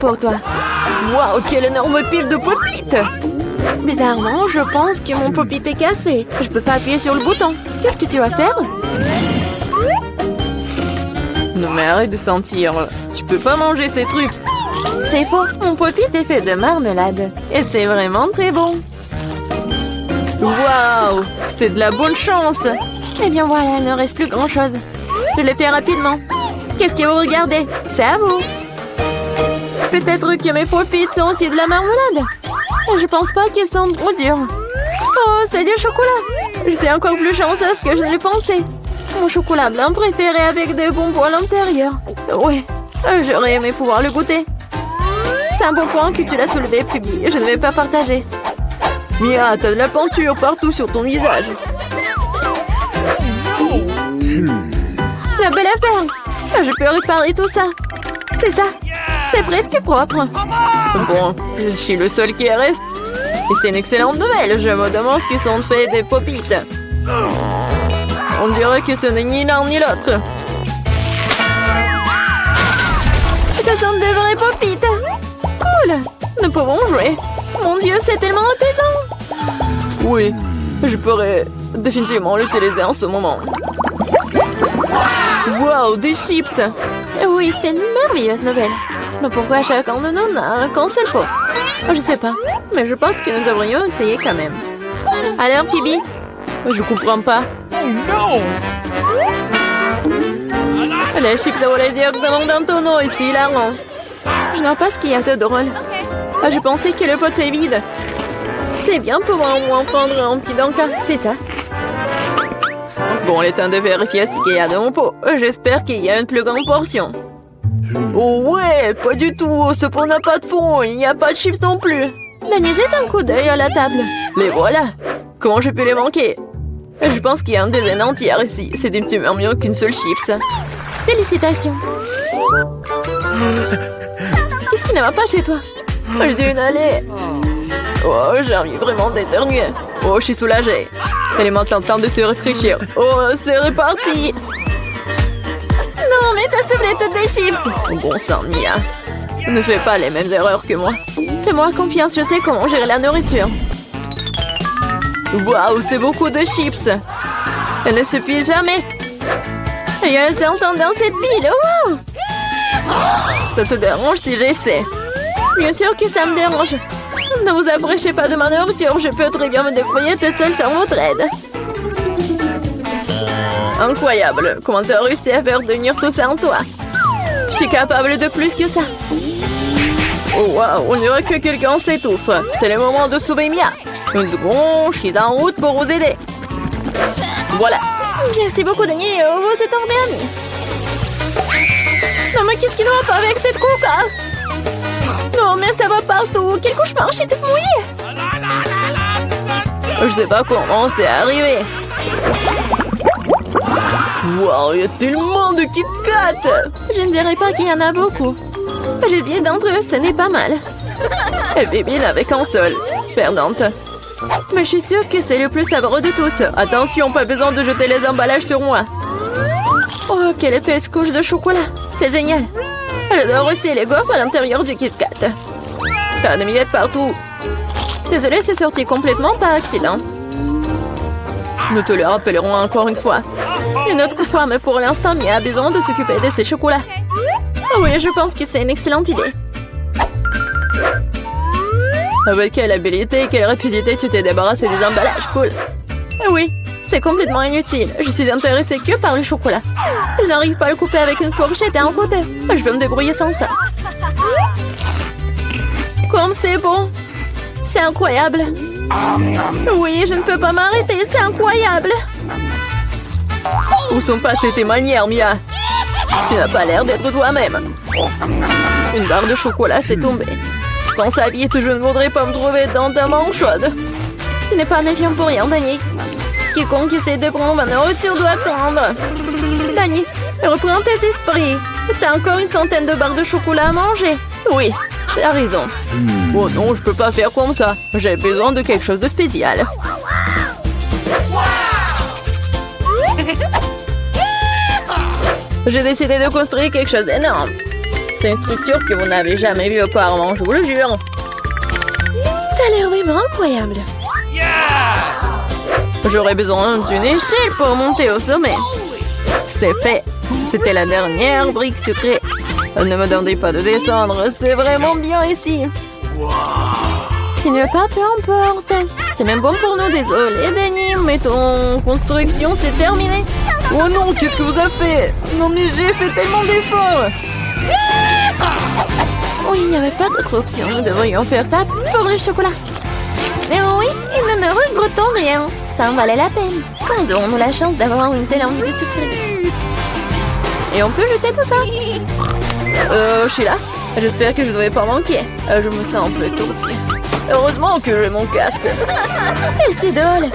pour toi. Waouh, quelle énorme pile de pop-it! Bizarrement, je pense que mon pop-it est cassé. Je peux pas appuyer sur le bouton. Qu'est-ce que tu vas faire? Non mais arrête de sentir. Tu peux pas manger ces trucs. C'est faux. Mon pop-it est fait de marmelade. Et c'est vraiment très bon. Waouh, c'est de la bonne chance. Eh bien voilà, il ne reste plus grand-chose. Je le fais rapidement. Qu'est-ce que vous regardez? C'est à vous. Peut-être que mes pop-it sont aussi de la marmelade. Je pense pas qu'ils sont trop durs. Oh, c'est du chocolat. Je suis encore plus chanceuse que je ne le pensais. Mon chocolat blanc préféré avec des bonbons à l'intérieur. Ouais, j'aurais aimé pouvoir le goûter. C'est un bon point que tu l'as soulevé, Phoebe. Je ne vais pas partager. Mia, t'as de la peinture partout sur ton visage. La belle affaire. Je peux réparer tout ça. C'est ça. C'est presque propre. Bon, je suis le seul qui reste. Et c'est une excellente nouvelle. Je me demande ce qu'ils sont faits des pop-it. On dirait que ce n'est ni l'un ni l'autre. Ce sont de vrais pop-it. Cool. Nous pouvons jouer. Mon Dieu, c'est tellement apaisant. Oui, je pourrais définitivement l'utiliser en ce moment. Wow, des chips. Oui, c'est une merveilleuse nouvelle. Mais pourquoi chacun de nous n'a qu'un seul pot? Je sais pas, mais je pense que nous devrions essayer quand même. Alors, Phoebe? Je comprends pas. Oh non! Les chips volaient directement dans ton eau ici, là, non? Je n'en pas ce qu'il y a de drôle. Je pensais que le pot est vide. C'est bien pour au moins prendre un petit danka, c'est ça. Bon, il est temps de vérifier ce qu'il y a dans mon pot. J'espère qu'il y a une plus grande portion. Oh ouais, pas du tout. Ce pot n'a pas de fond. Il n'y a pas de chips non plus. Dani, jette un coup d'œil à la table. Les voilà. Comment je peux les manquer? Je pense qu'il y a une dizaine entière ici. C'est un petit peu mieux qu'une seule chips. Félicitations. Qu'est-ce qui ne va pas chez toi? J'ai une allée. Oh, j'arrive vraiment d'éternuer. Oh, je suis soulagée. Elle est maintenant temps de se réfléchir. Oh, c'est reparti. Non, mais t'as soufflé toutes des chips. Bon sang, Mia. Ne fais pas les mêmes erreurs que moi. Fais-moi confiance, je sais comment gérer la nourriture. Waouh, c'est beaucoup de chips. Elle ne suffit jamais. Il y a un serpent dans cette pile. Wow! Ça te dérange si j'essaie? Bien sûr que ça me dérange. Ne vous approchez pas de ma nourriture. Je peux très bien me débrouiller toute seule sans votre aide. Incroyable. Comment t'as réussi à faire tenir tout ça en toi? Je suis capable de plus que ça. Oh waouh, on dirait que quelqu'un s'étouffe. C'est le moment de sauver Mia. Une seconde, je suis en route pour vous aider. Voilà. Merci beaucoup, Dani. Vous êtes en bien amis. Non, mais qu'est-ce qui ne va pas avec cette coca? Non, mais ça va partout. Quel cauchemar, je suis toute mouillée. Je sais pas comment c'est arrivé. Wow, il y a tellement de Kit Kat. Je ne dirais pas qu'il y en a beaucoup. J'ai dit d'entre eux, ce n'est pas mal. Et Bibi n'avait qu'un seul. Perdante. Mais je suis sûre que c'est le plus savoureux de tous. Attention, pas besoin de jeter les emballages sur moi. Oh, quelle épaisse couche de chocolat. C'est génial. J'adore aussi les gaufres à l'intérieur du Kit Kat. T'as des miettes partout. Désolée, c'est sorti complètement par accident. Nous te le rappellerons encore une fois. Une autre fois, mais pour l'instant, Mia a besoin de s'occuper de ses chocolats. Oh oui, je pense que c'est une excellente idée. Avec quelle habilité et quelle rapidité tu t'es débarrassé des emballages, cool. Oui, c'est complètement inutile. Je suis intéressée que par le chocolat. Je n'arrive pas à le couper avec une fourchette et un côté. Je vais me débrouiller sans ça. Comme c'est bon. C'est incroyable. Oui, je ne peux pas m'arrêter, c'est incroyable. Où sont passées tes manières, Mia? Tu n'as pas l'air d'être toi-même. Une barre de chocolat s'est tombée. Je pense à vite, je ne voudrais pas me trouver dans ta main chaude. Tu n'es pas méfiant pour rien, Dani. Quiconque essaie de prendre ma nourriture doit attendre. Dani, reprends tes esprits. T'as encore une centaine de barres de chocolat à manger. Oui, t'as raison. Oh non, je peux pas faire comme ça. J'ai besoin de quelque chose de spécial. J'ai décidé de construire quelque chose d'énorme. C'est une structure que vous n'avez jamais vue auparavant, je vous le jure. Ça a l'air vraiment incroyable. J'aurais besoin d'une échelle pour monter au sommet. C'est fait. C'était la dernière brique sucrée. Ne me demandez pas de descendre, c'est vraiment bien ici. Tu ne veux pas, peu importe. C'est même bon pour nous, désolé Danny, mais ton construction c'est terminé. Oh non, qu'est-ce que vous avez fait? Non mais j'ai fait tellement d'efforts. Oh, il n'y avait pas d'autre option. Nous devrions faire ça pour le chocolat. Mais oui, et nous ne regrettons rien. Ça en valait la peine. Quand aurons-nous la chance d'avoir une telle envie de sucrerie? Et on peut jeter tout ça. Sheila, j'espère que je ne vais pas manquer. Je me sens un peu étourdie. Heureusement que j'ai mon casque. Et c'est drôle.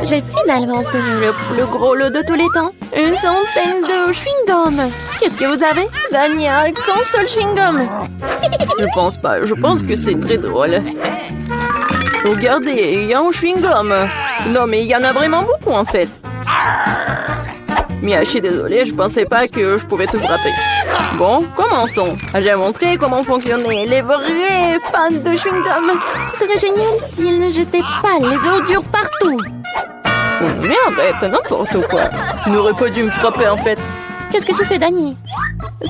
J'ai finalement obtenu le plus gros lot de tous les temps. Une centaine de chewing-gum. Qu'est-ce que vous avez? Danny a qu'un seul chewing-gum. Je pense pas. Je pense que c'est très drôle. Regardez, il y a un chewing-gum. Non, mais il y en a vraiment beaucoup en fait. Mia, je suis désolée, je pensais pas que je pouvais te frapper. Bon, commençons. J'ai montré comment fonctionnaient les vrais fans de chewing-gum. Ce serait génial s'ils ne jetaient pas les ordures partout. Oh, mais arrête, n'importe quoi. Tu n'aurais pas dû me frapper en fait. Qu'est-ce que tu fais, Danny?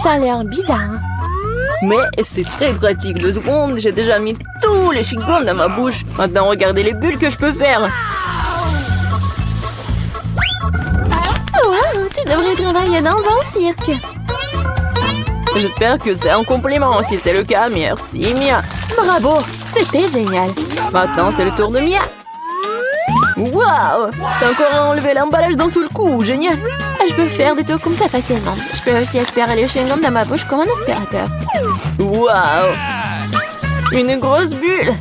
Ça a l'air bizarre. Mais c'est très pratique. 2 secondes, j'ai déjà mis tous les chewing-gums dans ma bouche. Maintenant, regardez les bulles que je peux faire. Wow, tu devrais travailler dans un cirque. J'espère que c'est un compliment. Si c'est le cas, merci Mia. Bravo, c'était génial. Maintenant, c'est le tour de Mia. Waouh! T'as encore enlevé l'emballage d'un seul coup, génial! Je peux faire des tours comme ça facilement. Je peux aussi aspirer les chewing-gums dans ma bouche comme un aspirateur. Waouh! Une grosse bulle!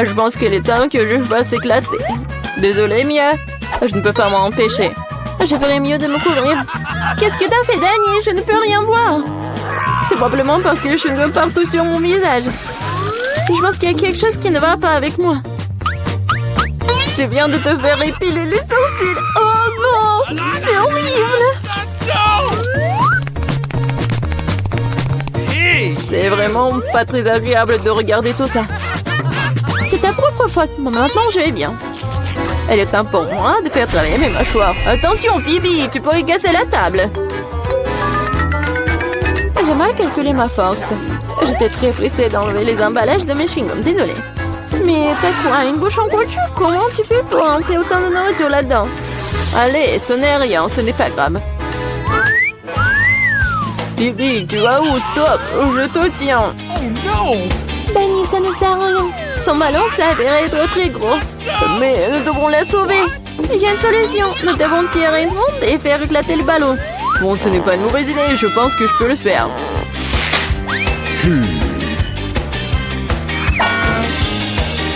Je pense qu'il est temps que je fasse éclater. Désolée, Mia. Je ne peux pas m'en empêcher. Je ferais mieux de me couvrir. Qu'est-ce que t'as fait, Danny? Je ne peux rien voir. C'est probablement parce que les chewing-gums partout sur mon visage. Je pense qu'il y a quelque chose qui ne va pas avec moi. Tu viens de te faire épiler les sourcils. Oh non! C'est horrible! C'est vraiment pas très agréable de regarder tout ça. C'est ta propre faute. Maintenant, je vais bien. Elle est temps pour moi de faire travailler mes mâchoires. Attention, Bibi, tu pourrais casser la table. J'ai mal calculé ma force. J'étais très pressée d'enlever les emballages de mes chewing-gums. Désolée. Mais t'as quoi, une bouche en couture? Comment tu fais pour entrer autant de nourriture là-dedans? Allez, ce n'est rien, ce n'est pas grave. Bibi, tu vas où? Stop, je te tiens. Oh non! Danny, ça ne sert à rien. Son ballon s'avérait être très gros. Mais nous devrons la sauver. Il y a une solution. Nous devons tirer une ronde et faire éclater le ballon. Bon, ce n'est pas une mauvaise idée, je pense que je peux le faire.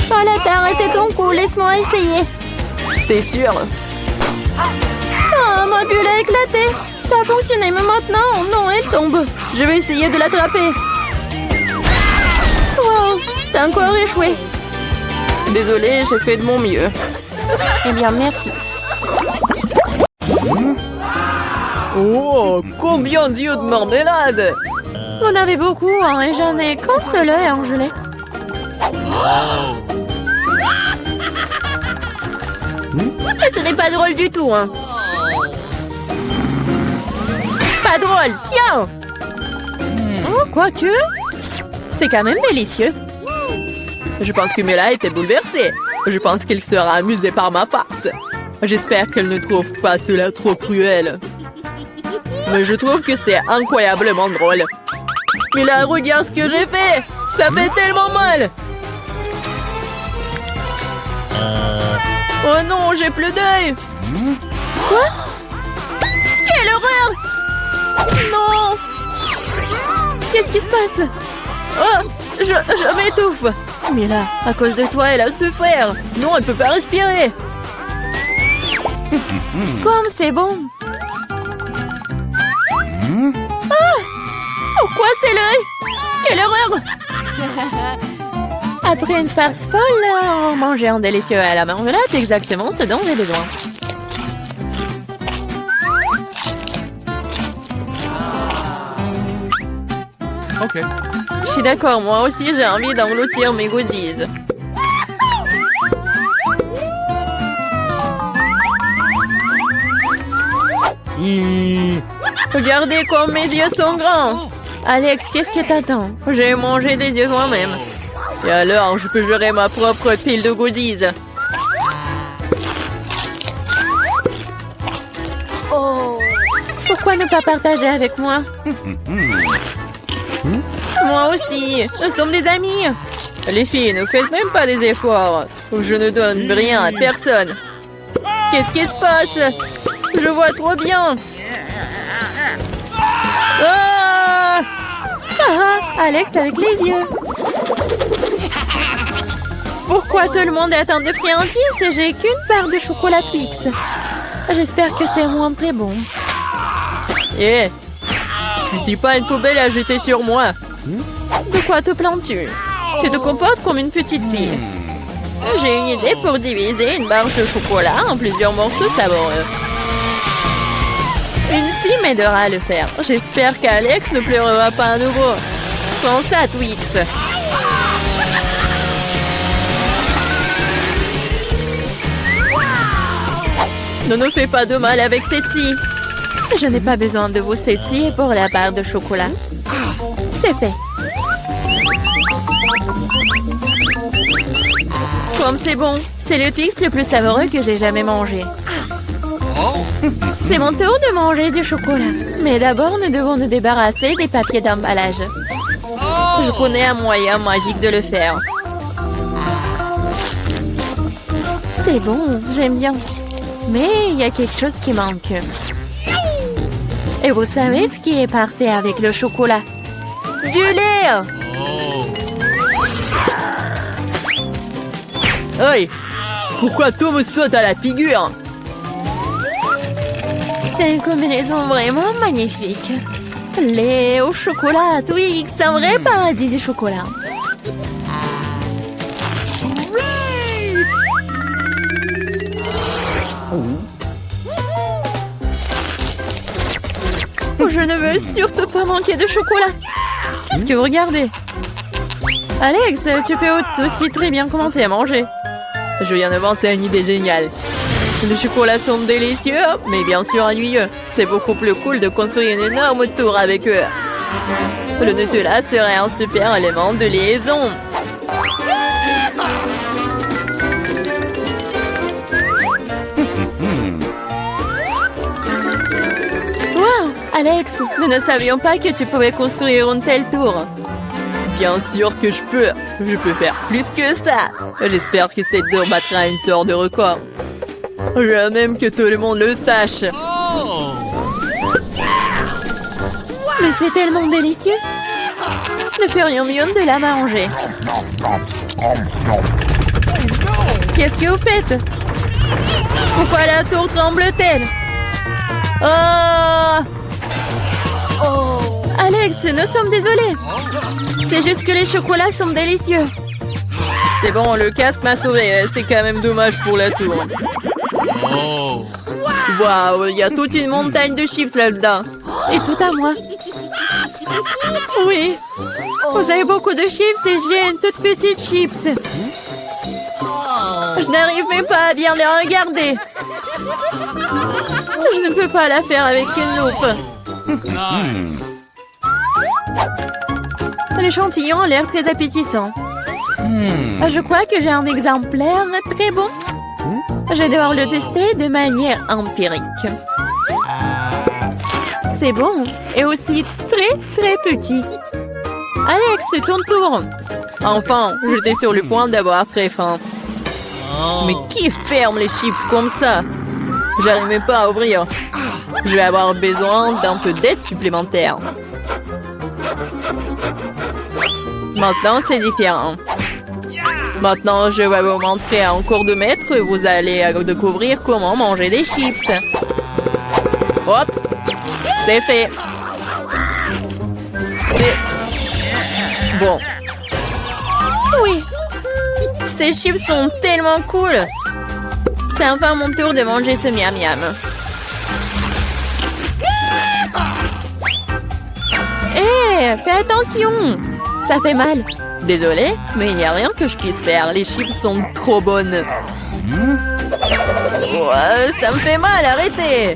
Voilà, t'as arrêté ton coup, laisse-moi essayer. T'es sûr? Ah, ma bulle a éclaté. Ça a fonctionné, mais maintenant, non, elle tombe. Je vais essayer de l'attraper. Wow, t'as encore échoué. Désolée, j'ai fait de mon mieux. Eh bien, merci. Oh, combien d'yeux de marmelade! Vous en avez beaucoup, hein, et j'en ai qu'un seul œil en gelée. Ce n'est pas drôle du tout, hein. Pas drôle, tiens! Oh, quoique, c'est quand même délicieux. Je pense que Mila était bouleversée. Je pense qu'elle sera amusée par ma farce. J'espère qu'elle ne trouve pas cela trop cruel. Mais je trouve que c'est incroyablement drôle. Mila, regarde ce que j'ai fait! Ça fait tellement mal! Oh non, j'ai plus d'œil! Quoi? Quelle horreur! Non! Qu'est-ce qui se passe? Oh! Je m'étouffe! Mila, à cause de toi, elle a souffert! Non, elle peut pas respirer! Comme c'est bon! Pourquoi c'est l'œil? Quelle horreur! Après une farce folle, manger un délicieux à la marmelade, exactement ce dont j'ai besoin. Ok. Je suis d'accord, moi aussi j'ai envie d'engloutir mes goodies. Regardez comme mes yeux sont grands. Alex, qu'est-ce que t'attends? J'ai mangé des yeux moi-même. Et alors, je peux gérer ma propre pile de goodies. Oh. Pourquoi ne pas partager avec moi? Moi aussi, nous sommes des amis. Les filles, ne faites même pas des efforts. Je ne donne rien à personne. Qu'est-ce qui se passe? Je vois trop bien. Ah! Ah, Alex avec les yeux. Pourquoi tout le monde a tant de friandises et j'ai qu'une barre de chocolat Twix? J'espère que c'est moins très bon. Eh, je suis pas une poubelle à jeter sur moi. De quoi te plains-tu? Tu te comportes comme une petite fille. J'ai une idée pour diviser une barre de chocolat en plusieurs morceaux savoureux. Une fille m'aidera à le faire. J'espère qu'Alex ne pleurera pas à nouveau. Prends ça, Twix. Ne nous fais pas de mal avec cette scie. Je n'ai pas besoin de vos ceci pour la barre de chocolat. C'est fait. Comme c'est bon. C'est le Twix le plus savoureux que j'ai jamais mangé. C'est mon tour de manger du chocolat. Mais d'abord, nous devons nous débarrasser des papiers d'emballage. Je connais un moyen magique de le faire. C'est bon, j'aime bien. Mais il y a quelque chose qui manque. Et vous savez ce qui est parfait avec le chocolat? Du lait! Hey! Pourquoi tout me saute à la figure? C'est une combinaison vraiment magnifique. Lait au chocolat, Twix, un vrai paradis du chocolat. Je ne veux surtout pas manquer de chocolat. Qu'est-ce que vous regardez? Alex, tu peux aussi très bien commencer à manger. Je viens de penser à une idée géniale. Les chocolats sont délicieux, mais bien sûr ennuyeux. C'est beaucoup plus cool de construire une énorme tour avec eux. Le Nutella serait un super élément de liaison. Wow, Alex, nous ne savions pas que tu pouvais construire une telle tour. Bien sûr que je peux. Je peux faire plus que ça. J'espère que cette tour battra une sorte de record. Je veux même que tout le monde le sache. Mais c'est tellement délicieux. Nous ferions mieux de la manger. Qu'est-ce que vous faites? Pourquoi la tour tremble-t-elle? Oh! Alex, nous sommes désolés. C'est juste que les chocolats sont délicieux. C'est bon, le casque m'a sauvé. C'est quand même dommage pour la tour. Waouh, il y a toute une montagne de chips là-dedans. Et tout à moi. Oui. Vous avez beaucoup de chips et j'ai une toute petite chips. Je n'arrive même pas à bien les regarder. Je ne peux pas la faire avec une loupe. L'échantillon a l'air très appétissant. Je crois que j'ai un exemplaire très bon. Je vais devoir le tester de manière empirique. C'est bon et aussi très petit. Alex, c'est ton tour. Enfin, j'étais sur le point d'avoir très faim. Mais qui ferme les chips comme ça? J'arrive même pas à ouvrir. Je vais avoir besoin d'un peu d'aide supplémentaire. Maintenant, c'est différent. Maintenant, je vais vous montrer en cours de maître. Vous allez découvrir comment manger des chips. Hop! C'est fait. C'est... bon. Oui. Ces chips sont tellement cool. C'est enfin mon tour de manger ce miam miam. Hé! fais attention. Ça fait mal. Désolée, mais il n'y a rien que je puisse faire. Les chips sont trop bonnes. Ouais, ça me fait mal, arrêtez.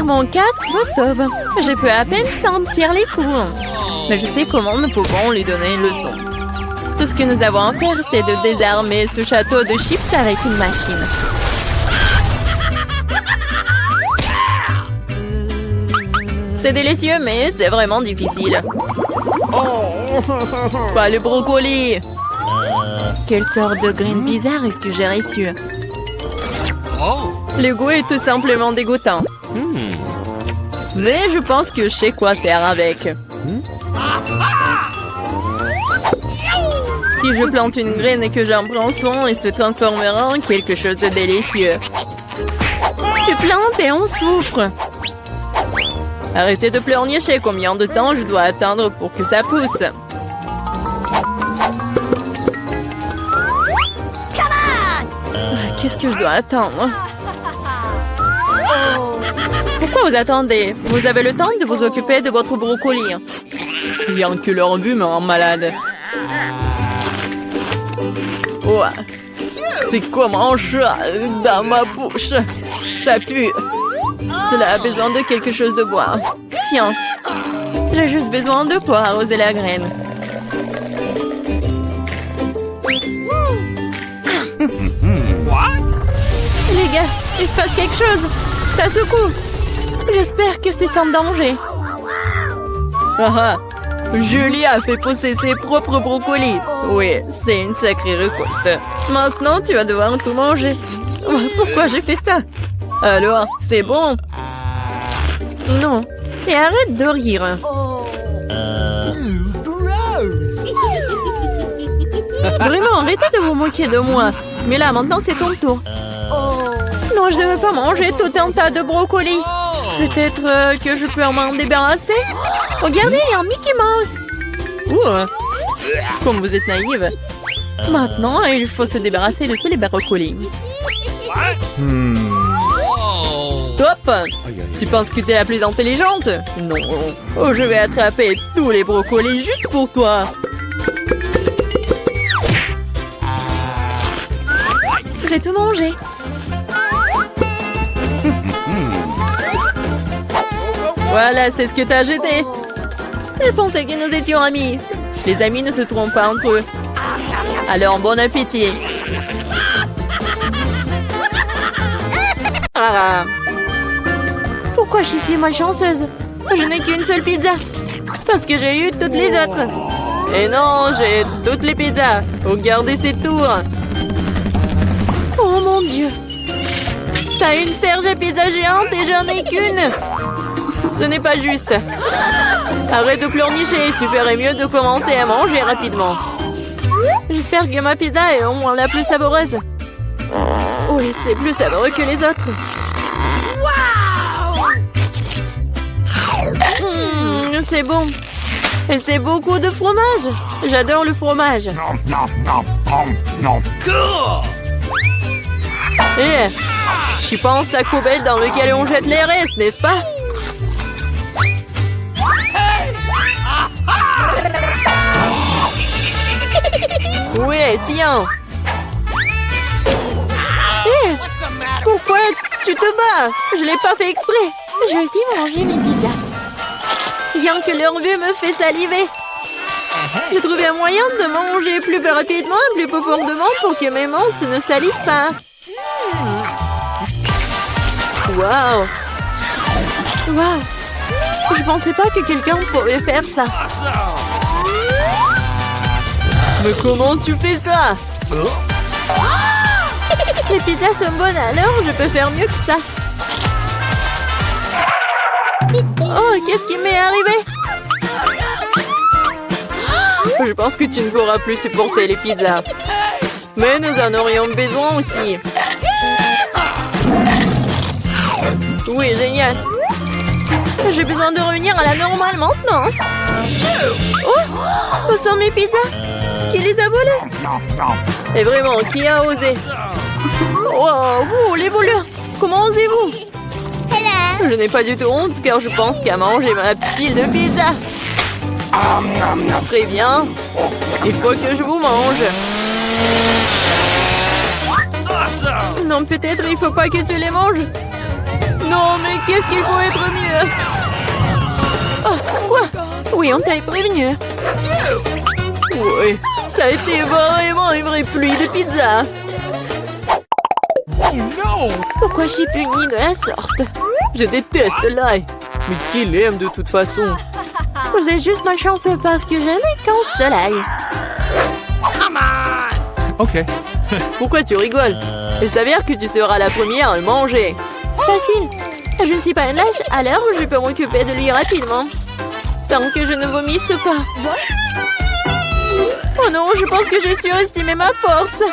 Mon casque me sauve. Je peux à peine sentir les coups. Mais je sais comment nous pouvons lui donner une leçon. Tout ce que nous avons à faire, c'est de désarmer ce château de chips avec une machine. C'est délicieux, mais c'est vraiment difficile. Pas le brocoli. Quelle sorte de graine bizarre est-ce que j'ai reçu? Le goût est tout simplement dégoûtant. Mais je pense que je sais quoi faire avec. Si je plante une graine et que j'en prends soin, elle se transformera en quelque chose de délicieux. Tu plantes et on souffre. Arrêtez de pleurnicher. Combien de temps je dois attendre pour que ça pousse? Qu'est-ce que je dois attendre? Pourquoi vous attendez? Vous avez le temps de vous occuper de votre brocoli. Bien que leur but me rend malade. Ouais. C'est comme un chat dans ma bouche. Ça pue. Cela a besoin de quelque chose de boire. Tiens. J'ai juste besoin de pour arroser la graine. Les gars, il se passe quelque chose. Ça secoue. J'espère que c'est sans danger. Ah, Julie a fait pousser ses propres brocolis. Oui, c'est une sacrée récolte. Maintenant, tu vas devoir tout manger. Pourquoi j'ai fait ça? Alors, c'est bon? Non. Et arrête de rire. Vraiment, arrêtez de vous moquer de moi. Mais là, maintenant, c'est ton tour. Non, je ne veux pas manger tout un tas de brocolis. Peut-être que je peux m'en débarrasser? Regardez, il y a un Mickey Mouse. Comme vous êtes naïve. Maintenant, il faut se débarrasser de tous les brocolis. Stop! Tu penses que t'es la plus intelligente? Non. Oh, je vais attraper tous les brocolis juste pour toi. J'ai tout mangé. Voilà, c'est ce que t'as jeté. Je pensais que nous étions amis. Les amis ne se trompent pas entre eux. Alors, bon appétit. Ah. Pourquoi je suis si malchanceuse? Je n'ai qu'une seule pizza. Parce que j'ai eu toutes les autres. Et non, j'ai toutes les pizzas. Regardez ces tours. Oh mon Dieu. T'as une perche à pizza géante et j'en ai qu'une. Ce n'est pas juste. Arrête de pleurnicher. Tu ferais mieux de commencer à manger rapidement. J'espère que ma pizza est au moins la plus savoureuse. Oui, c'est plus savoureux que les autres. C'est bon. Et c'est beaucoup de fromage. J'adore le fromage. Tu penses à Cobel dans lequel on jette les restes, n'est-ce pas? Oui, tiens. Pourquoi tu te bats? Je l'ai pas fait exprès. Je vais aussi manger mes pizzas. Rien que leur vue me fait saliver. J'ai trouvé un moyen de manger plus rapidement et plus profondément pour que mes mains ne salissent pas. Waouh! Waouh! Je pensais pas que quelqu'un pouvait faire ça. Mais comment tu fais ça? Les pizzas sont bonnes, alors je peux faire mieux que ça. Oh, qu'est-ce qui m'est arrivé? Je pense que tu ne pourras plus supporter les pizzas. Mais nous en aurions besoin aussi. Oui, génial. J'ai besoin de revenir à la normale maintenant. Oh, où sont mes pizzas? Qui les a volées? Et vraiment, qui a osé? Wow, les voleurs. beaucoup. Je n'ai pas du tout honte car je pense qu'à manger ma pile de pizza. Très bien. Il faut que je vous mange. Non, peut-être il faut pas que tu les manges. Non, mais qu'est-ce qu'il faut être mieux? Oh, quoi? Oui, on t'a prévenu. Oui, ça a été vraiment une vraie pluie de pizza. Pourquoi je suis punie de la sorte? Je déteste l'ail. Mais qui l'aime de toute façon? Vous êtes juste malchanceux parce que je n'ai qu'un seul ail. Ok. Pourquoi tu rigoles? Il s'avère que tu seras la première à le manger. Facile. Je ne suis pas une lâche, alors je peux m'occuper de lui rapidement. Tant que je ne vomisse pas. Oh non, je pense que j'ai surestimé ma force.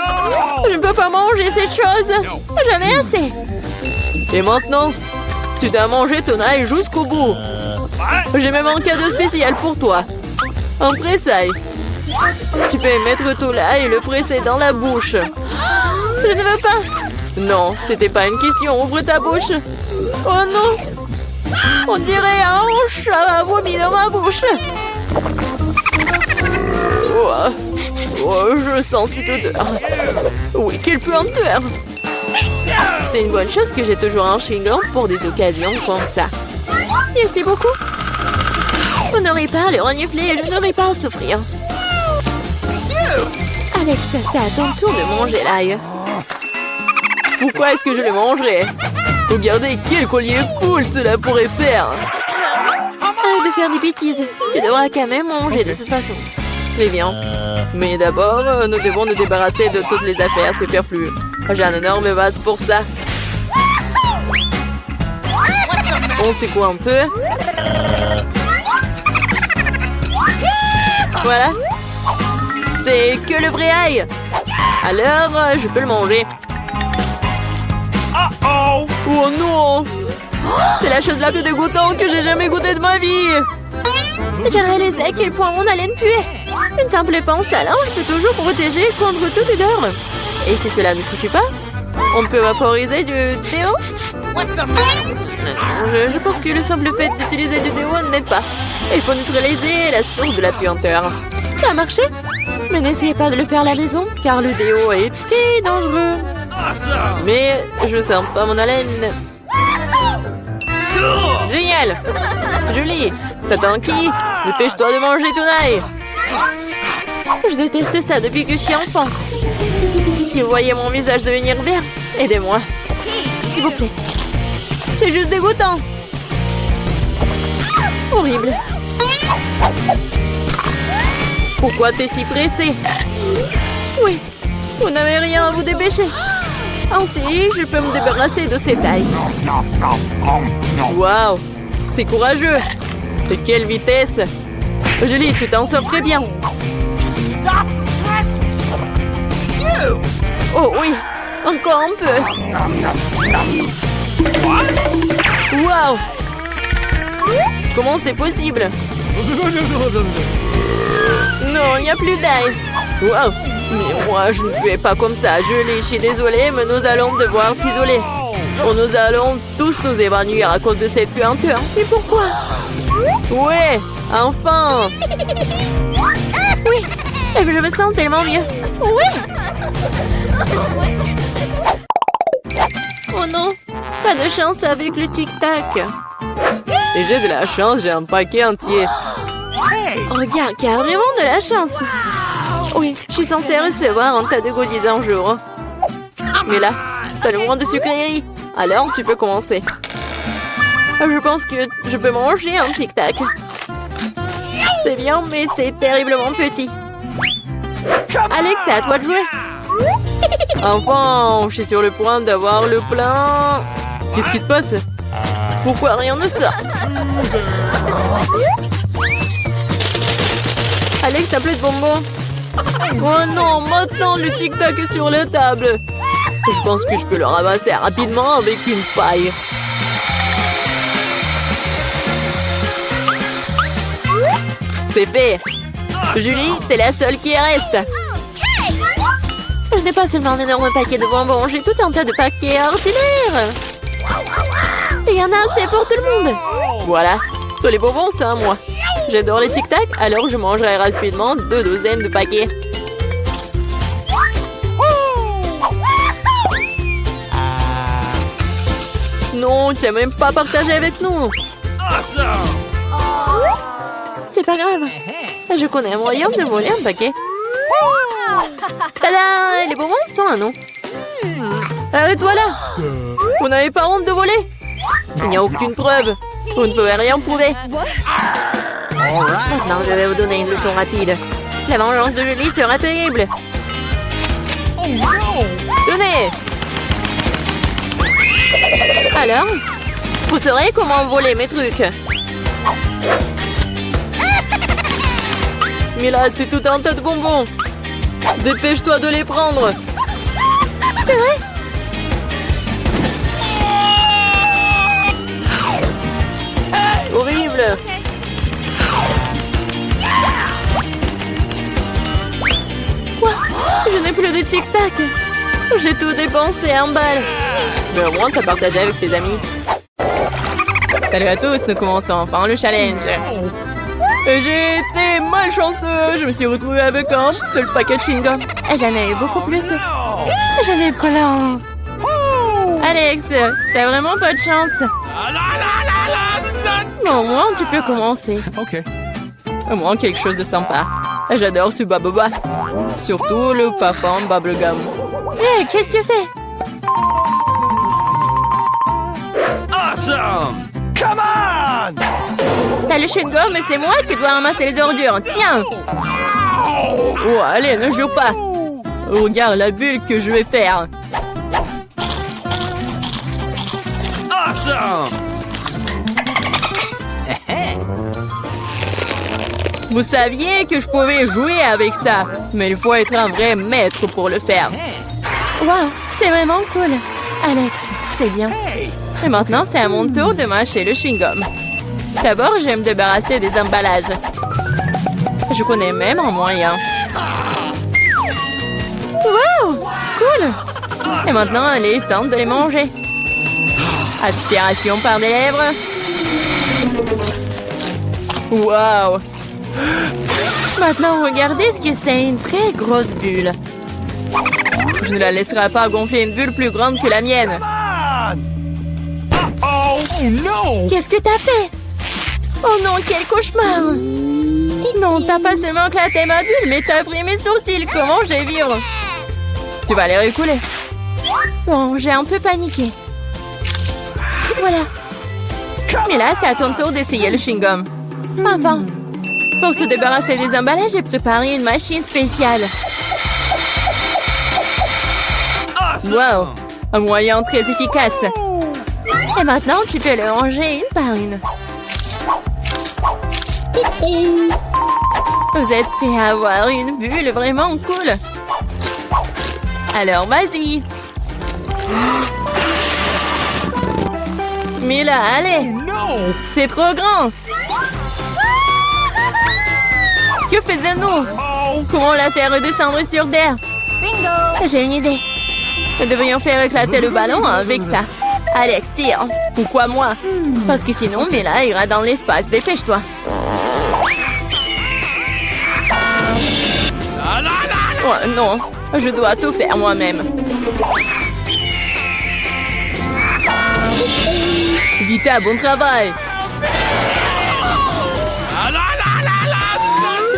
Je ne peux pas manger cette chose. J'en ai assez. Et maintenant, tu dois manger ton ail jusqu'au bout. J'ai même un cadeau spécial pour toi. Un pressail. Tu peux mettre ton ail et le presser dans la bouche. Je ne veux pas. Non, c'était pas une question. Ouvre ta bouche. Oh non. On dirait un chat a vomi dans ma bouche. Oh, je sens cette odeur. Oui, quelle puanteur. C'est une bonne chose que j'ai toujours un chewing-gum pour des occasions comme ça. Merci beaucoup. Vous n'aurez pas à le renifler et je n'aurai pas à souffrir. Alex, c'est à ton tour de manger l'ail. Pourquoi est-ce que je le mangerais? Regardez quel collier cool cela pourrait faire. Arrête de faire des bêtises. Tu devras quand même manger de toute façon. Très bien. Mais d'abord, nous devons nous débarrasser de toutes les affaires superflues. J'ai un énorme vase pour ça. On secoue un peu. Voilà. C'est que le vrai ail. Alors, je peux le manger. Oh non! C'est la chose la plus dégoûtante que j'ai jamais goûtée de ma vie. J'ai réalisé à quel point mon haleine puait. Une simple pince à linge peut toujours protéger contre toute odeur. Et si cela ne suffit pas, on peut vaporiser du déo. Je pense que le simple fait d'utiliser du déo n'aide pas. Il faut neutraliser la source de la puanteur. Ça a marché? Mais n'essayez pas de le faire à la maison, car le déo est très dangereux. Mais je sens pas mon haleine. Génial! Julie, t'attends qui? Dépêche-toi de manger ton ail. Je déteste ça depuis que je suis enfant. Si vous voyez mon visage devenir vert, aidez-moi. S'il vous plaît. C'est juste dégoûtant. Horrible. Pourquoi t'es si pressé? Oui, vous n'avez rien à vous dépêcher. Ainsi, je peux me débarrasser de ces tailles. Waouh, c'est courageux. De quelle vitesse. Julie, tu t'en sors très bien. Oh oui, encore un peu. Waouh. Comment c'est possible? Non, il n'y a plus d'ail. Waouh. Mais moi, je ne fais pas comme ça. Julie, je suis désolée, mais nous allons devoir t'isoler. Nous allons tous nous évanouir à cause de cette puanteur. Et pourquoi? Ouais, enfin. Oui, et je me sens tellement mieux. Oui. Oh non, pas de chance avec le tic-tac. Et j'ai de la chance, j'ai un paquet entier. Regarde, carrément de la chance. Oui, je suis censée recevoir un tas de goodies un jour. Mais là, t'as le moins de sucreries. Alors, tu peux commencer. Je pense que je peux manger un tic-tac. C'est bien, mais c'est terriblement petit. Alex, c'est à toi de jouer. Enfin, je suis sur le point d'avoir le plein. Qu'est-ce qui se passe? Pourquoi rien ne sort? Alex, t'as plus de bonbons. Oh non, maintenant le tic-tac est sur la table. Je pense que je peux le ramasser rapidement avec une paille. C'est fait. Julie, t'es la seule qui reste. Je n'ai pas seulement un énorme paquet de bonbons, j'ai tout un tas de paquets ordinaires. Il y en a assez pour tout le monde. Voilà, tous les bonbons, c'est à moi. J'adore les tic-tac, alors je mangerai rapidement 2 douzaines de paquets. Non, tu n'as même pas partagé avec nous. C'est pas grave. Je connais un moyen de voler un paquet. Tada! Les bonbons sont à nous. Arrête-toi là. Vous n'avez pas honte de voler? Il n'y a aucune preuve. Vous ne pouvez rien prouver. Maintenant, je vais vous donner une leçon rapide. La vengeance de Julie sera terrible. Tenez! Alors, vous saurez comment voler mes trucs. Mais là, c'est tout un tas de bonbons. Dépêche-toi de les prendre. C'est vrai? Horrible. Quoi? Je n'ai plus de tic-tac. J'ai tout dépensé en balles. Mais au moins, t'as partagé avec tes amis. Salut à tous, nous commençons enfin le challenge. J'ai été malchanceux. Je me suis retrouvée avec un seul paquet de chewing-gum. J'en ai eu beaucoup plus. J'en ai plein. Alex, t'as vraiment pas de chance. Bon, au moins, tu peux commencer. Ok. Au moins, quelque chose de sympa. J'adore ce baboba. Surtout le parfum bubblegum. Hé, qu'est-ce que tu fais? Awesome! Come on! T'as le chewing-gum et c'est moi qui dois ramasser les ordures. Tiens! Oh, allez, ne jure pas. Regarde la bulle que je vais faire. Awesome! Vous saviez que je pouvais jouer avec ça, mais il faut être un vrai maître pour le faire. Wow, c'est vraiment cool. Alex, c'est bien. Et maintenant, c'est à mon tour de mâcher le chewing-gum. D'abord, je vais me débarrasser des emballages. Je connais même un moyen. Wow, cool. Et maintenant, allez, tente de les manger. Aspiration par des lèvres. Wow! Maintenant, regardez ce que c'est, une très grosse bulle. Je ne la laisserai pas gonfler une bulle plus grande que la mienne. Oh no! Qu'est-ce que t'as fait? Oh non, quel cauchemar! Non, t'as pas seulement éclaté ma bulle, mais t'as pris mes sourcils. Comment je vais vivre? Tu vas les récouler. Bon, j'ai un peu paniqué. Voilà. Mais là, c'est à ton tour d'essayer le chewing-gum. Enfin. Pour se débarrasser des emballages, j'ai préparé une machine spéciale. Wow! Un moyen très efficace. Et maintenant, tu peux le ranger une par une. Vous êtes prêts à avoir une bulle vraiment cool? Alors, vas-y! Mais là, allez! No! C'est trop grand! Que faisons-nous? Comment la faire redescendre sur terre? Bingo! J'ai une idée. Nous devrions faire éclater le ballon avec ça. Alex, tire. Pourquoi moi? Parce que sinon, Mila ira dans l'espace. Dépêche-toi. Oh non, je dois tout faire moi-même. Vita, bon travail.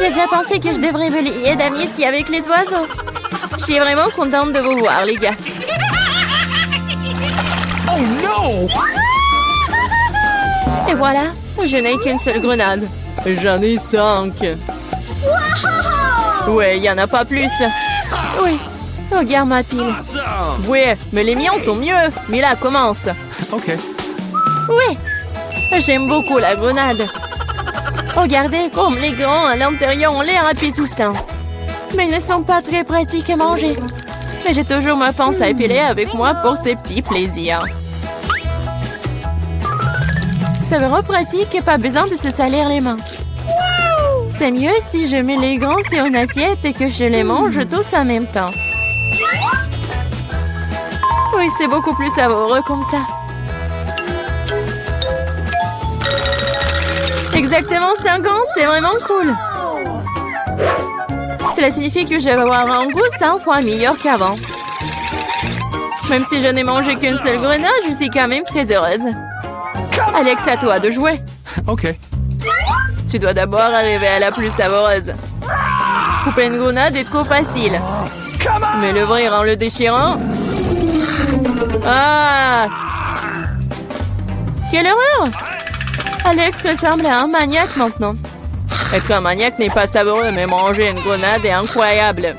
J'ai déjà pensé que je devrais me lier d'amitié avec les oiseaux. Je suis vraiment contente de vous voir, les gars. Oh no! Et voilà. Je n'ai qu'une seule grenade. J'en ai 5. Ouais, il n'y en a pas plus. Oui. Regarde ma pile. Awesome! Ouais, mais les miens sont mieux. Mila, commence. Ok. Oui. J'aime beaucoup la grenade. Regardez comme les grands à l'intérieur ont l'air appétissants. Mais ils ne sont pas très pratiques à manger. Mais j'ai toujours ma pince à épiler avec moi pour ces petits plaisirs. C'est vraiment pratique et pas besoin de se salir les mains. C'est mieux si je mets les grands sur une assiette et que je les mange tous en même temps. Oui, c'est beaucoup plus savoureux comme ça. Exactement 5 ans, c'est vraiment cool. Cela signifie que je vais avoir un goût 100 fois meilleur qu'avant. Même si je n'ai mangé qu'une seule grenade, je suis quand même très heureuse. Alex, à toi de jouer. Okay. Tu dois d'abord arriver à la plus savoureuse. Couper une grenade est trop facile. Mais l'ouvrir en le déchirant... Ah! Quelle horreur! Alex ressemble à un maniaque maintenant. Être un maniaque n'est pas savoureux, mais manger une grenade est incroyable.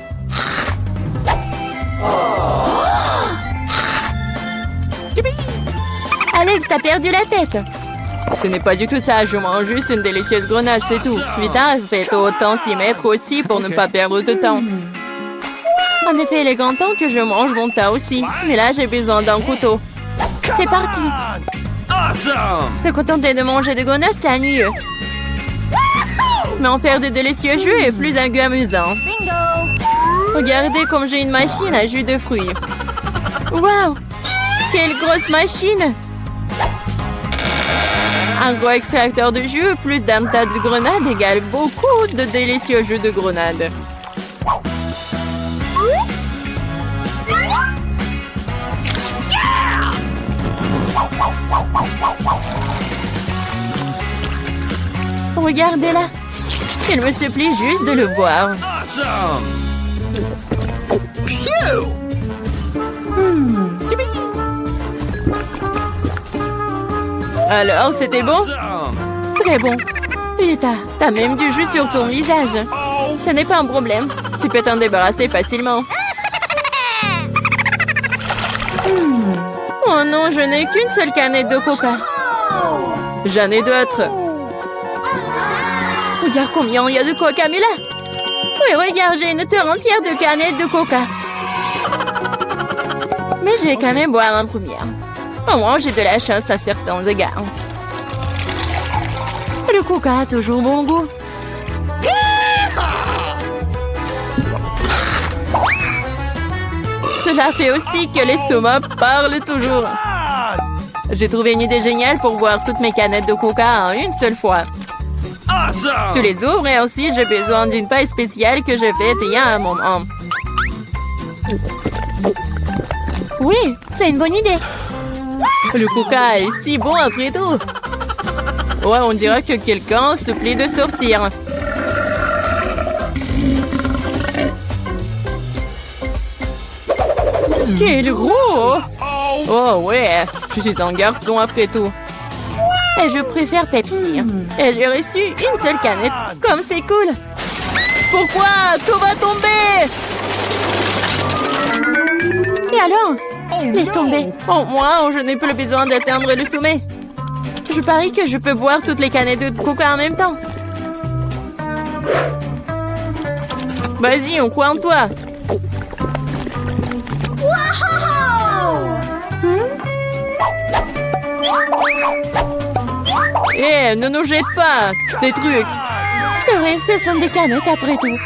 Alex, t'as perdu la tête. Ce n'est pas du tout ça, je mange juste une délicieuse grenade, c'est tout. Vita, faites autant s'y mettre aussi pour ne pas perdre de temps. En effet, il est grand temps que je mange mon tas aussi. Mais là, j'ai besoin d'un couteau. C'est parti. Awesome! Se contenter de manger des grenades, c'est ennuyeux. Mais en faire de délicieux jus est plus un goût amusant. Regardez comme j'ai une machine à jus de fruits. Waouh! Quelle grosse machine! Un gros extracteur de jus plus d'un tas de grenades égale beaucoup de délicieux jus de grenades. Regardez-la. Il me supplie juste de le boire. Awesome! Alors, c'était bon? Awesome! Très bon. Et t'as même du jus sur ton visage. Ce n'est pas un problème. Tu peux t'en débarrasser facilement. Oh non, je n'ai qu'une seule canette de coca. J'en ai d'autres. Regarde combien il y a de coca, mais là. Oui, regarde, j'ai une terre entière de canettes de coca. Mais je vais quand même boire en première. Au moins, j'ai de la chance à certains égards. Le coca a toujours bon goût. Cela fait aussi que l'estomac parle toujours. J'ai trouvé une idée géniale pour boire toutes mes canettes de coca en une seule fois. Awesome! Tu les ouvres et ensuite j'ai besoin d'une paille spéciale que je vais il y a un moment. Oui, c'est une bonne idée. Le coca est si bon après tout. Ouais, on dirait que quelqu'un se plaît de sortir. Quel gros! Oh ouais, je suis un garçon après tout. Et je préfère Pepsi. Et j'ai reçu une seule canette. Comme c'est cool. Pourquoi? Tout va tomber! Et alors? Laisse tomber. Au moins, je n'ai plus besoin d'atteindre le sommet. Je parie que je peux boire toutes les canettes de coca en même temps. Vas-y, on croit en toi. Eh, ne nous jette pas des trucs. C'est vrai, ce sont des canettes après tout.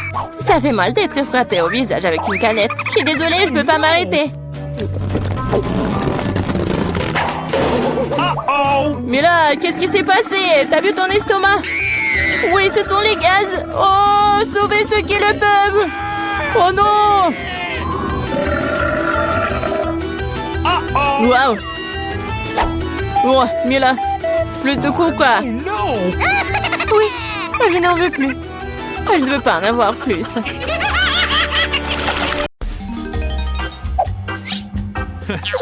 Ça fait mal d'être frappé au visage avec une canette. Je suis désolée, je peux pas m'arrêter. Mais là, qu'est-ce qui s'est passé? T'as vu ton estomac? Oui, ce sont les gaz. Oh, sauvez ceux qui le peuvent. Oh non. Waouh. Oh, Mila, plus de coca. Oui, je n'en veux plus. Je ne veux pas en avoir plus.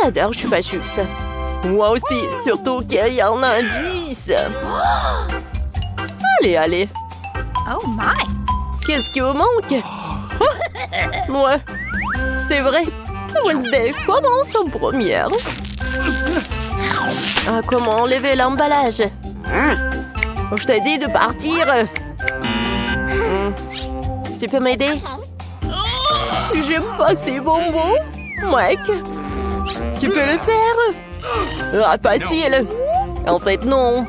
J'adore Chupa Chups. Moi aussi, surtout qu'il y en a 10. Allez, allez. Oh my! Qu'est-ce qui vous manque? Ouais, c'est vrai. Wednesday commence en première. Ah, comment enlever l'emballage? Je t'ai dit de partir. Tu peux m'aider? J'aime pas ces bonbons. Mec, tu peux le faire? Ah, facile. En fait, non.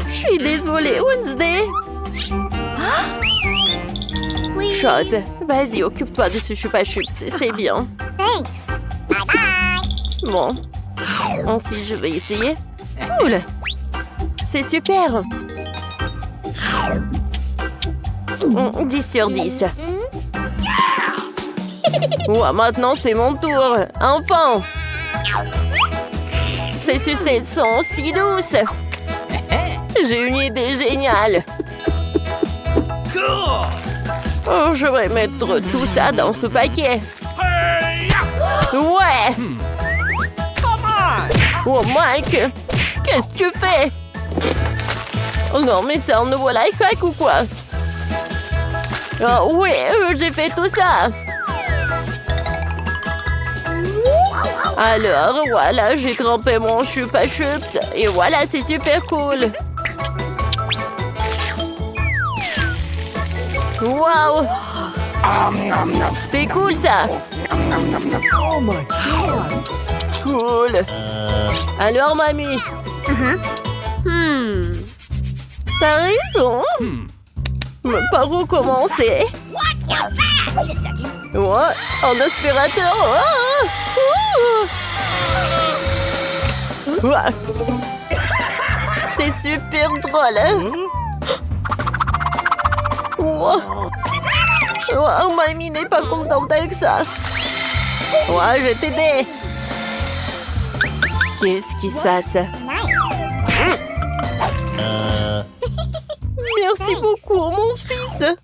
Je suis désolée, Wednesday. Chose. Vas-y, occupe-toi de ce Chupa Chups, c'est bien. Thanks. Bye bye. Bon. Ensuite, je vais essayer. Cool. C'est super. 10 sur 10. Ouais, maintenant c'est mon tour. Enfin! Ces sucettes sont si douces. J'ai une idée géniale. Cool. Oh, je vais mettre tout ça dans ce paquet. Ouais! Oh, Mike! Qu'est-ce que tu fais? Oh non, mais c'est un nouveau life hack ou quoi? Oh, oui, j'ai fait tout ça. Alors, voilà, j'ai trempé mon chupa chups. Et voilà, c'est super cool. Wow! C'est cool, ça! Oh my God. Cool! Alors, mamie? T'as raison! Mais par où commencer? Ouais, un aspirateur! Ouais. C'est super drôle! Hein? Wow. Wow, mamie n'est pas contente avec ça! Ouais, je vais t'aider! Qu'est-ce qui se passe? Merci beaucoup, mon fils!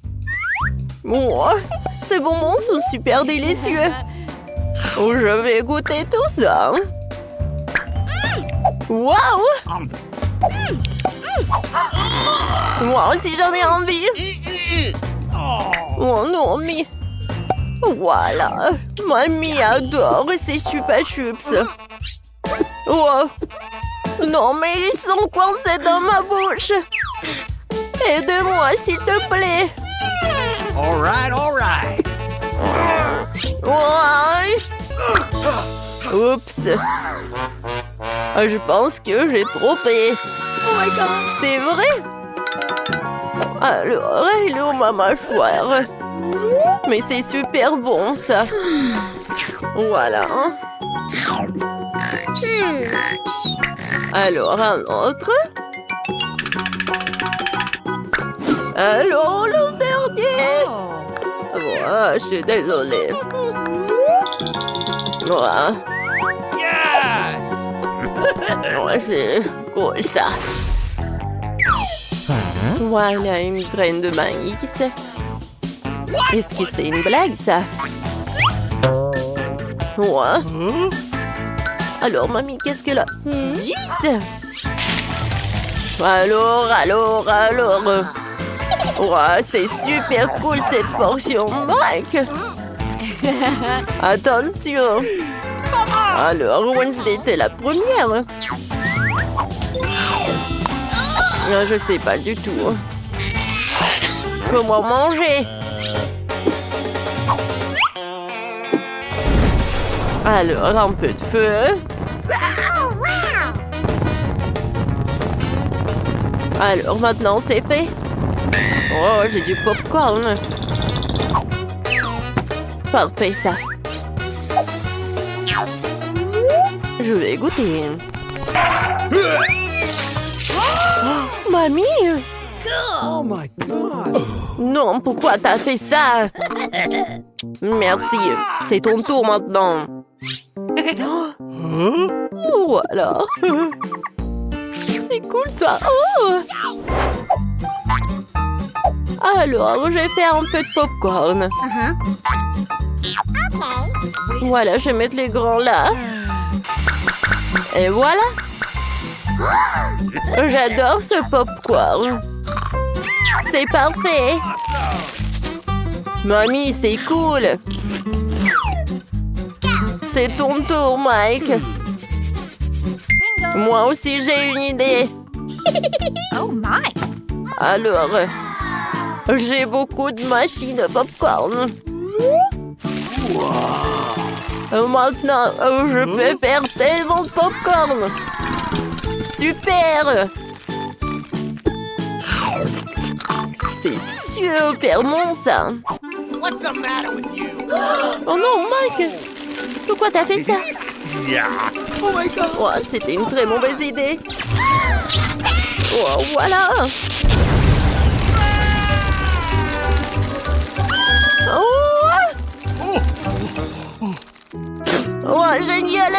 Oh, ces bonbons sont super délicieux! Oh, je vais goûter tout ça! Waouh! Moi aussi, j'en ai envie! Oh non, mais... Voilà! Mamie adore ces chupa chups! Oh! Non, mais ils sont coincés dans ma bouche! Aide-moi, s'il te plaît! All right. Ouais. Oups! Je pense que j'ai trompé! Oh my God. C'est vrai? Alors, il est où ma mâchoire? Mais c'est super bon, ça! Voilà! Alors, un autre? Alors, le dernier! Ouais, je suis désolée. Ouais, Yes. ouais, c'est cool, ça. Ouais, il a une graine de maïs. Est-ce que c'est une blague, ça? Ouais. Alors, mamie, qu'est-ce qu'elle a? 10? Alors. Ouais, c'est super cool cette portion, Mike. Attention. Alors, Wednesday, t'es la première. Je sais pas du tout. Comment manger? Alors, un peu de feu. Alors, maintenant, c'est fait. Oh, j'ai du popcorn. Parfait, ça. Je vais goûter. Oh, mamie! Oh my God. Non, pourquoi t'as fait ça? Merci, c'est ton tour maintenant. Voilà. C'est cool ça. Oh! Alors, je vais faire un peu de popcorn. Voilà, je vais mettre les grands là. Et voilà. J'adore ce popcorn. C'est parfait. Mamie, c'est cool. C'est ton tour, Mike. Moi aussi, j'ai une idée. Oh my. Alors, j'ai beaucoup de machines à popcorn. Maintenant, je peux faire tellement de popcorn. Super! C'est super bon, ça. What's the matter with you? Oh non, Mike! Pourquoi t'as fait ça? Yeah. Oh my God. Oh, c'était une très mauvaise idée. Oh, voilà! Oh, génial!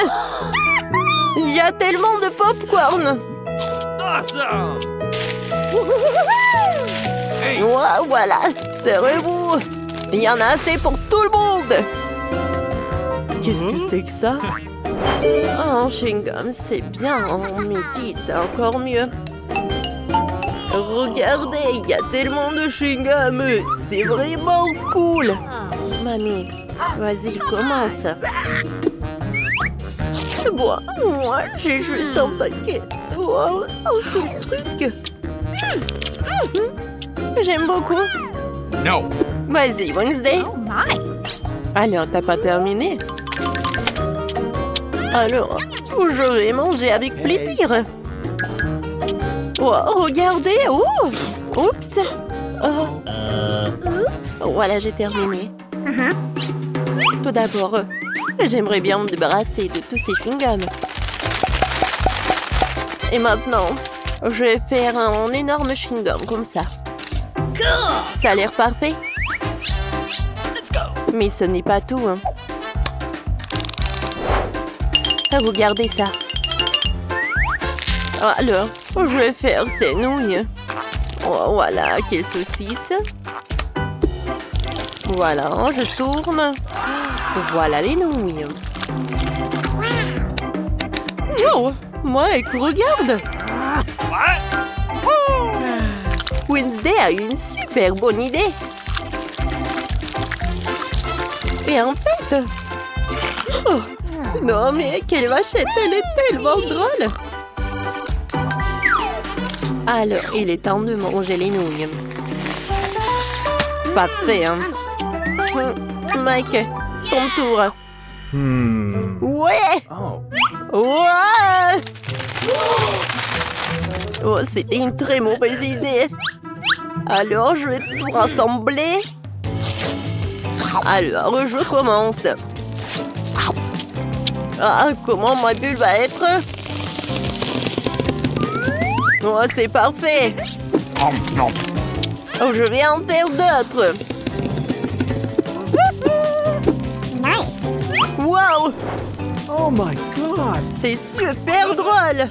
Il y a tellement de popcorn! Awesome! Oh, voilà! Serrez-vous! Il y en a assez pour tout le monde! Qu'est-ce que c'est que ça? Oh, chewing-gum, c'est bien. En midi, c'est encore mieux. Regardez, il y a tellement de chewing-gum. C'est vraiment cool. Mamie, vas-y, commence. Bon, moi, j'ai juste un paquet. Wow, ce truc. J'aime beaucoup. No. Vas-y, Wednesday. Oh my. Alors, t'as pas terminé? Alors, je vais manger avec plaisir. Oh, regardez. Oh, oups. Oh. Voilà, j'ai terminé. Tout d'abord, j'aimerais bien me débarrasser de tous ces chewing-gums. Et maintenant, je vais faire un énorme chewing-gum comme ça. Ça a l'air parfait. Let's go. Mais ce n'est pas tout, hein. Regardez ça. Alors, je vais faire ces nouilles. Oh, voilà, quelle saucisse. Voilà, je tourne. Voilà les nouilles. Oh, Mike, regarde. What? Wednesday a eu une super bonne idée. Et en fait... Oh, non, mais quelle vachette, elle est tellement drôle. Alors, il est temps de manger les nouilles. Parfait, hein? Mike, ton tour. Ouais! Oh. Ouais! Oh, c'était une très mauvaise idée. Alors, je vais tout rassembler. Alors, je commence. Ah, comment ma bulle va être? Oh, c'est parfait. Oh, je vais en faire d'autres. Wow! Oh my God. C'est super drôle.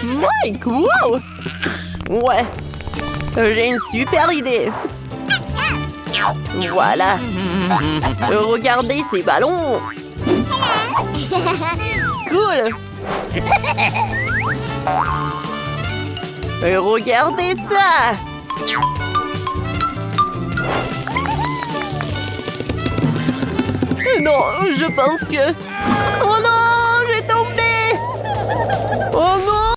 Mike, wow! Ouais, j'ai une super idée. Voilà. Regardez ces ballons. Cool. Regardez ça. Non, je pense que... Oh non, j'ai tombé. Oh non.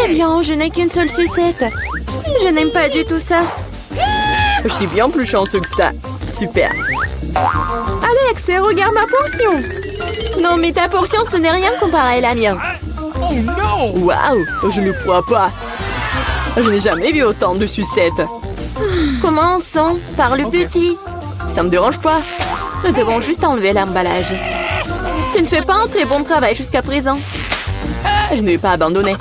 Eh bien, je n'ai qu'une seule sucette. Je n'aime pas du tout ça. Je suis bien plus chanceux que ça. Super. Alex, regarde ma portion. Non, mais ta portion, ce n'est rien comparé à la mienne. Oh no. Waouh, je ne crois pas. Je n'ai jamais vu autant de sucettes. Commençons par le petit. Ça me dérange pas. Nous devons juste enlever l'emballage. Tu ne fais pas un très bon travail jusqu'à présent. Je ne vais pas abandonner.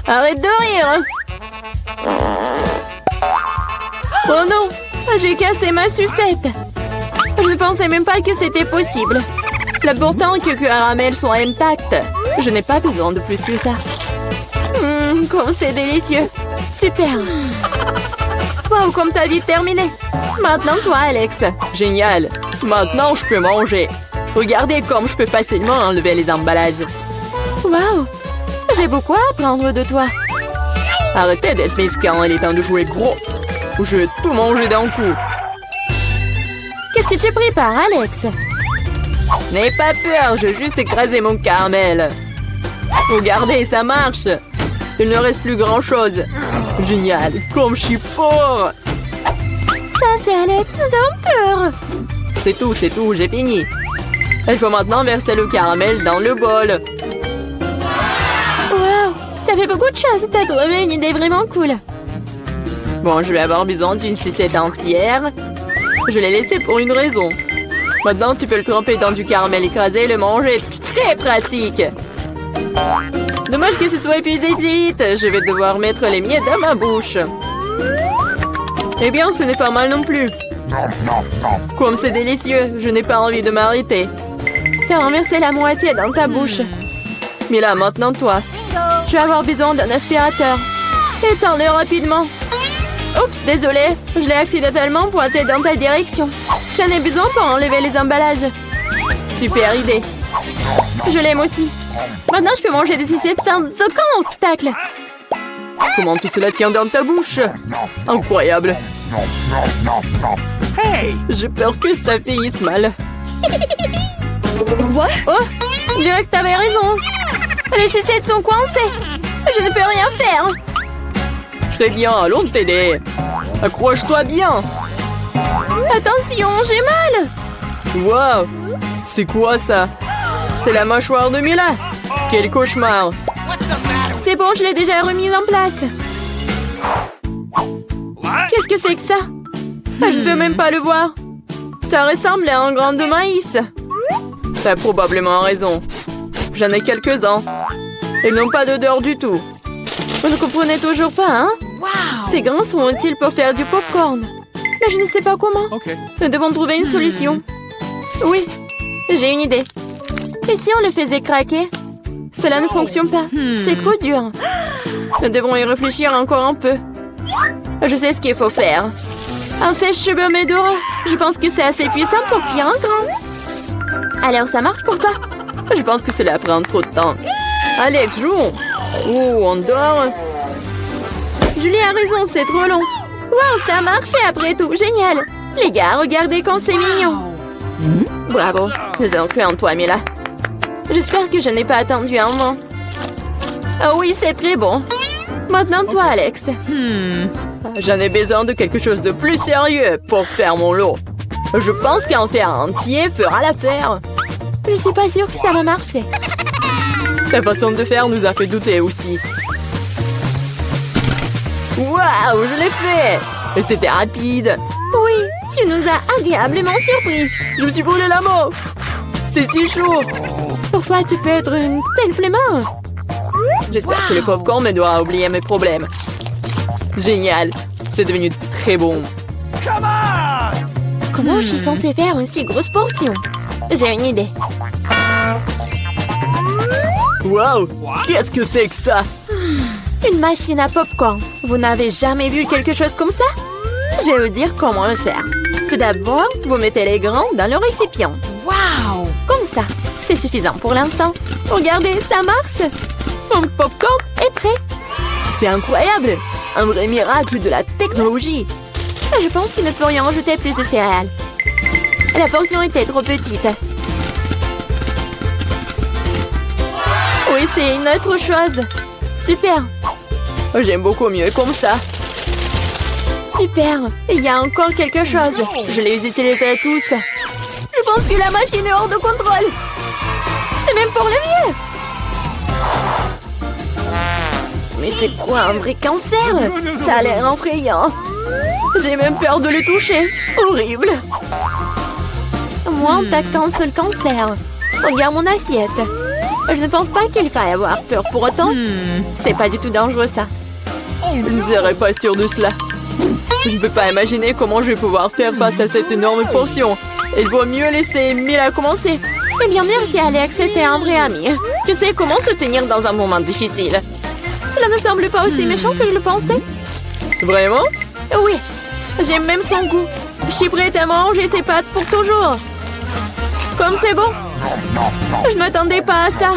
Arrête de rire. Oh non, j'ai cassé ma sucette. Je ne pensais même pas que c'était possible. L'important que le caramel soit intact. Je n'ai pas besoin de plus que ça. Comme c'est délicieux. Super. Wow, comme t'as vite terminé. Maintenant, toi, Alex. Génial. Maintenant, je peux manger. Regardez comme je peux facilement enlever les emballages. Wow, j'ai beaucoup à apprendre de toi. Arrêtez d'être mesquin, il est temps de jouer gros. Ou je vais tout manger d'un coup. Qu'est-ce que tu prépares, Alex? N'aie pas peur, je vais juste écraser mon caramel. Regardez, ça marche. Il ne reste plus grand-chose. Génial, comme je suis fort. Ça, c'est Alex, nous avons peur. C'est tout, j'ai fini. Il faut maintenant verser le caramel dans le bol. Wow, ça fait beaucoup de choses. T'as trouvé une idée vraiment cool. Bon, je vais avoir besoin d'une sucette entière. Je l'ai laissée pour une raison. Maintenant, tu peux le tremper dans du caramel écrasé et le manger. Très pratique. Dommage que ce soit épuisé si vite. Je vais devoir mettre les miettes dans ma bouche. Eh bien, ce n'est pas mal non plus. Comme c'est délicieux, je n'ai pas envie de m'arrêter. T'as renversé la moitié dans ta bouche. Mila, maintenant toi. Je vais avoir besoin d'un aspirateur. Étends-le rapidement. Oups, désolé. Je l'ai accidentellement pointé dans ta direction. J'en ai besoin pour enlever les emballages. Super idée. Je l'aime aussi. Maintenant, je peux manger des sucettes sans aucun obstacle. Comment tout cela tient dans ta bouche? Incroyable. Hey! J'ai peur que ça finisse mal. What? Oh, je dirais que t'avais raison. Les sucettes sont coincées. Je ne peux rien faire. Très bien, allons t'aider. Accroche-toi bien. Attention, j'ai mal. Wow, c'est quoi ça? C'est la mâchoire de Mila. Quel cauchemar. C'est bon, je l'ai déjà remise en place. Qu'est-ce que c'est que ça? Je ne peux même pas le voir. Ça ressemble à un grain de maïs. T'as probablement raison. J'en ai quelques-uns. Ils n'ont pas d'odeur du tout. Vous ne comprenez toujours pas, hein? Wow. Ces grains sont utiles pour faire du popcorn. Mais je ne sais pas comment. Okay. Nous devons trouver une solution. Oui, j'ai une idée. Et si on le faisait craquer? Cela ne fonctionne pas. C'est trop dur. Nous devons y réfléchir encore un peu. Je sais ce qu'il faut faire. Un sèche-cheveux Medora. Je pense que c'est assez puissant pour cuire un grain. Alors, ça marche pour toi? Je pense que cela prend trop de temps. Alex, jouons. Oh, on dort. Julie a raison, c'est trop long. Wow, ça a marché après tout. Génial. Les gars, regardez quand c'est mignon. Bravo. Nous avons cru en toi, Mila. J'espère que je n'ai pas attendu un moment. Ah oui, c'est très bon. Maintenant, toi, Alex. J'en ai besoin de quelque chose de plus sérieux pour faire mon lot. Je pense qu'en faire un entier fera l'affaire. Je suis pas sûre que ça va marcher. Ta façon de faire nous a fait douter aussi. Waouh, je l'ai fait! Et c'était rapide. Oui, tu nous as agréablement surpris. Je me suis brûlé la main. C'est si chaud. Pourquoi tu peux être une telle flemmard? J'espère que le popcorn me doit oublier mes problèmes. Génial. C'est devenu très bon. Come on! Comment je suis censée faire une si grosse portion? J'ai une idée. Waouh! Qu'est-ce que c'est que ça? Une machine à popcorn. Vous n'avez jamais vu quelque chose comme ça? Je vais vous dire comment le faire. Tout d'abord, vous mettez les grains dans le récipient. Wow. Comme ça. C'est suffisant pour l'instant. Regardez, ça marche. Mon popcorn est prêt. C'est incroyable! Un vrai miracle de la technologie. Je pense que nous pourrions ajouter plus de céréales. La portion était trop petite. Oui, c'est une autre chose. Super. J'aime beaucoup mieux comme ça. Super. Il y a encore quelque chose. Je les utiliserai tous. Je pense que la machine est hors de contrôle. C'est même pour le mieux. Mais c'est quoi un vrai cancer? Ça a l'air effrayant. J'ai même peur de le toucher. Horrible. Moi, on t'a qu'un seul cancer. Regarde mon assiette. Je ne pense pas qu'il faille avoir peur pour autant. C'est pas du tout dangereux, ça. Je ne serais pas sûre de cela. Je ne peux pas imaginer comment je vais pouvoir faire face à cette énorme portion. Il vaut mieux laisser Mila commencer. Eh bien, merci, Alex. C'était un vrai ami. Tu sais comment se tenir dans un moment difficile. Cela ne semble pas aussi méchant que je le pensais. Vraiment? Oui. J'aime même son goût. Je suis prête à manger ses pâtes pour toujours. Comme c'est bon. Je ne m'attendais pas à ça.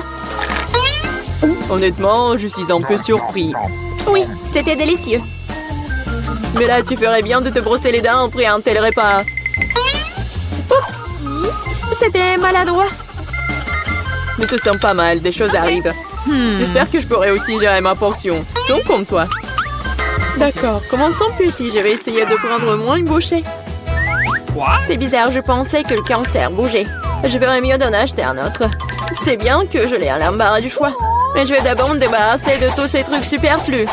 Honnêtement, je suis un peu surpris. Oui, c'était délicieux. Mais là, tu ferais bien de te brosser les dents après un tel repas. Oups. C'était maladroit. Ne te sens pas mal, des choses arrivent. J'espère que je pourrai aussi gérer ma portion. Donc comme toi. D'accord, commençons petit. Je vais essayer de prendre moins une bouchée. What? C'est bizarre, je pensais que le cancer bougeait. Je ferais mieux d'en acheter un autre. C'est bien que je l'ai à l'embarras du choix. Mais je vais d'abord me débarrasser de tous ces trucs superflus.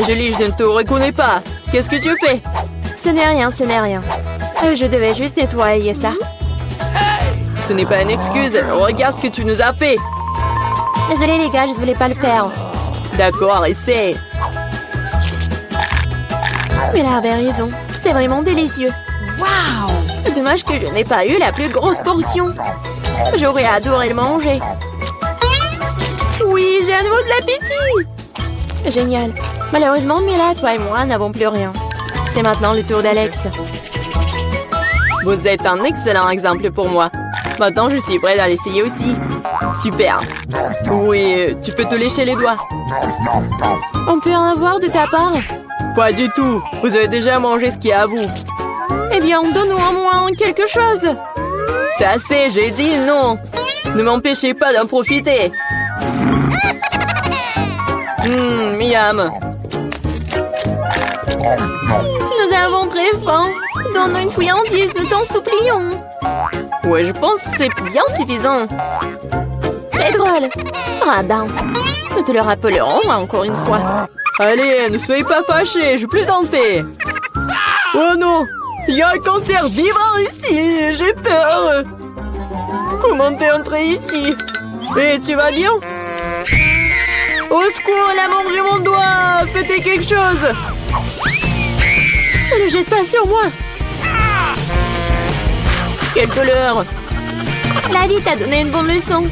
Julie, je ne te reconnais pas. Qu'est-ce que tu fais? Ce n'est rien, ce n'est rien. Je devais juste nettoyer ça. Ce n'est pas une excuse. Regarde ce que tu nous as fait. Désolée les gars, je ne voulais pas le faire. D'accord, essaie. Mais là avait raison. C'était vraiment délicieux. Dommage que je n'ai pas eu la plus grosse portion. J'aurais adoré le manger. Oui, j'ai à nouveau de l'appétit. Génial. Malheureusement, Mila, toi et moi n'avons plus rien. C'est maintenant le tour d'Alex. Vous êtes un excellent exemple pour moi. Maintenant, je suis prête à l'essayer aussi. Super. Oui, tu peux te lécher les doigts. On peut en avoir de ta part? Pas du tout. Vous avez déjà mangé ce qui est à vous. Eh bien, donne-nous au moins quelque chose. C'est assez, j'ai dit non. Ne m'empêchez pas d'en profiter. Miam. Nous avons très faim. Donne-nous une friandise, nous t'en supplions. Ouais, je pense que c'est bien suffisant. Très drôle. Radin. Nous te le rappellerons encore une fois. Allez, ne soyez pas fâchés, je plaisantais. Oh non, il y a un cancer vivant ici, j'ai peur. Comment t'es entré ici? Et tu vas bien? Au secours, elle a mangé mon doigt. Faites quelque chose. Ne le jette pas sur moi. Quelle douleur. La vie t'a donné une bonne leçon.